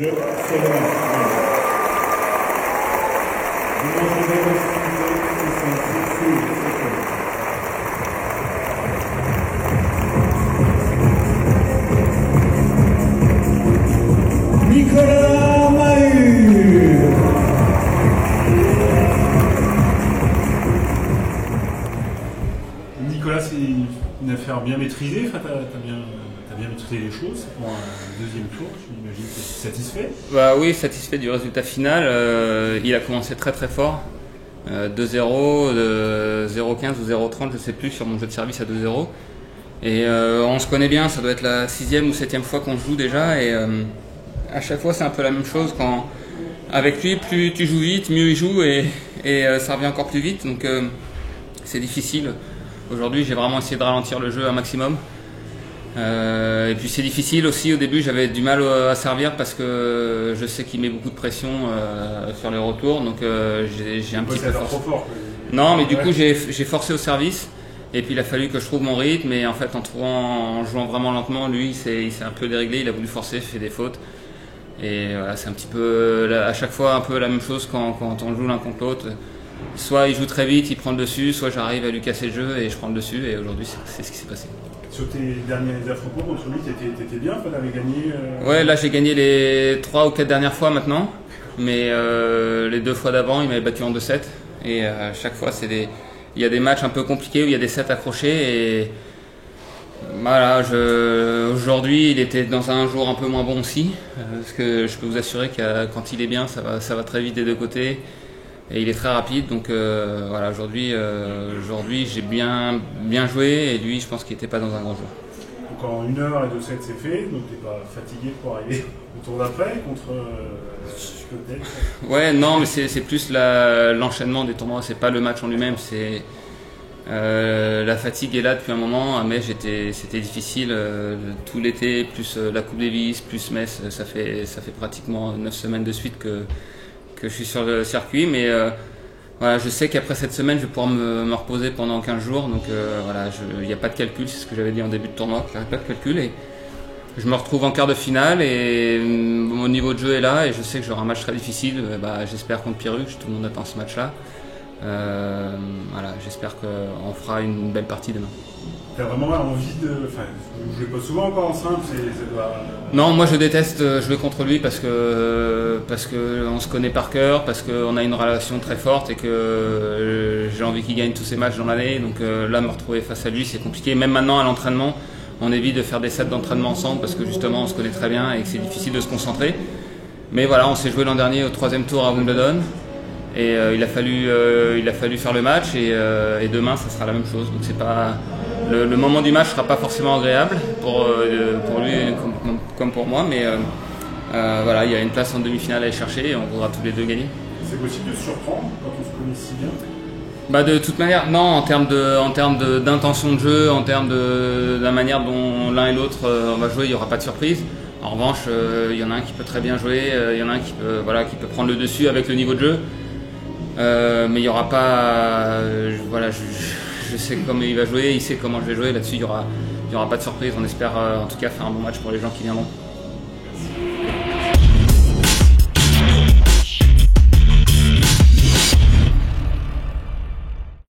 de Solomon. Nicolas Mahut. Nicolas, c'est une affaire bien maîtrisée, enfin, t'as bien maîtrisé les choses pour un deuxième tour, j'imagine que tu es satisfait. Bah oui, satisfait du résultat final. Il a commencé très très fort, 2-0, 0-15 ou 0-30, je sais plus, sur mon jeu de service à 2-0. Et on se connaît bien, ça doit être la 6e ou 7e fois qu'on joue déjà, et à chaque fois c'est un peu la même chose. Avec lui, plus tu joues vite, mieux il joue, et ça revient encore plus vite, donc c'est difficile. Aujourd'hui, j'ai vraiment essayé de ralentir le jeu un maximum. Et puis c'est difficile aussi, au début j'avais du mal à servir parce que je sais qu'il met beaucoup de pression sur les retours, donc j'ai un petit peu forcé. Non, mais du coup j'ai forcé au service, et puis il a fallu que je trouve mon rythme, et en fait en jouant vraiment lentement, lui il s'est un peu déréglé, il a voulu forcer, fait des fautes, et voilà, c'est un petit peu à chaque fois un peu la même chose quand on joue l'un contre l'autre. Soit il joue très vite, il prend le dessus, soit j'arrive à lui casser le jeu et je prends le dessus, et aujourd'hui c'est ce qui s'est passé. Sur tes derniers affrontements contre lui, t'étais bien, tu avais gagné Ouais, là j'ai gagné les 3 ou 4 dernières fois maintenant, mais les 2 fois d'avant il m'avait battu en 2-7, et à chaque fois il y a des matchs un peu compliqués où il y a des sets accrochés, et voilà, aujourd'hui il était dans un jour un peu moins bon aussi, parce que je peux vous assurer que quand il est bien ça va très vite des deux côtés. Et il est très rapide, donc voilà, aujourd'hui j'ai bien joué, et lui je pense qu'il n'était pas dans un grand jour. Donc en 1 heure et 2 sets c'est fait, donc tu n'es pas fatigué pour arriver au tour d'après contre Chicotet? Ouais, non, mais c'est plus l'enchaînement des tournois, c'est pas le match en lui-même, c'est la fatigue est là depuis un moment. À Metz c'était difficile, tout l'été, plus la Coupe Davis, plus Metz, ça fait pratiquement 9 semaines de suite que je suis sur le circuit, mais voilà, je sais qu'après cette semaine je vais pouvoir me reposer pendant 15 jours, donc voilà, il n'y a pas de calcul, c'est ce que j'avais dit en début de tournoi, qu'il n'y avait pas de calcul, et je me retrouve en quart de finale, et mon niveau de jeu est là, et je sais que j'aurai un match très difficile, j'espère contre Piruch, tout le monde attend ce match là, voilà, j'espère qu'on fera une belle partie demain. T'as vraiment envie de... Enfin, vous jouez pas souvent encore en simple, ça doit... Non, moi je déteste jouer contre lui parce que on se connaît par cœur, parce qu'on a une relation très forte, et que j'ai envie qu'il gagne tous ses matchs dans l'année. Donc là, me retrouver face à lui, c'est compliqué. Même maintenant à l'entraînement, on évite de faire des sets d'entraînement ensemble parce que justement on se connaît très bien et que c'est difficile de se concentrer. Mais voilà, on s'est joué l'an dernier au 3e tour à Wimbledon, et il a fallu faire le match, et demain ça sera la même chose. Donc c'est pas... Le moment du match ne sera pas forcément agréable pour lui comme pour moi, mais voilà, il y a une place en demi-finale à aller chercher, et on voudra tous les deux gagner. C'est possible de se surprendre quand on se connaît si bien? De toute manière, non, en termes d'intention de jeu, en termes de la manière dont l'un et l'autre on va jouer, il n'y aura pas de surprise. En revanche, il y en a un qui peut très bien jouer, il y en a un qui peut prendre le dessus avec le niveau de jeu, mais il n'y aura pas... voilà, je sais comment il va jouer, il sait comment je vais jouer, là-dessus il n'y aura pas de surprise. On espère en tout cas faire un bon match pour les gens qui viendront.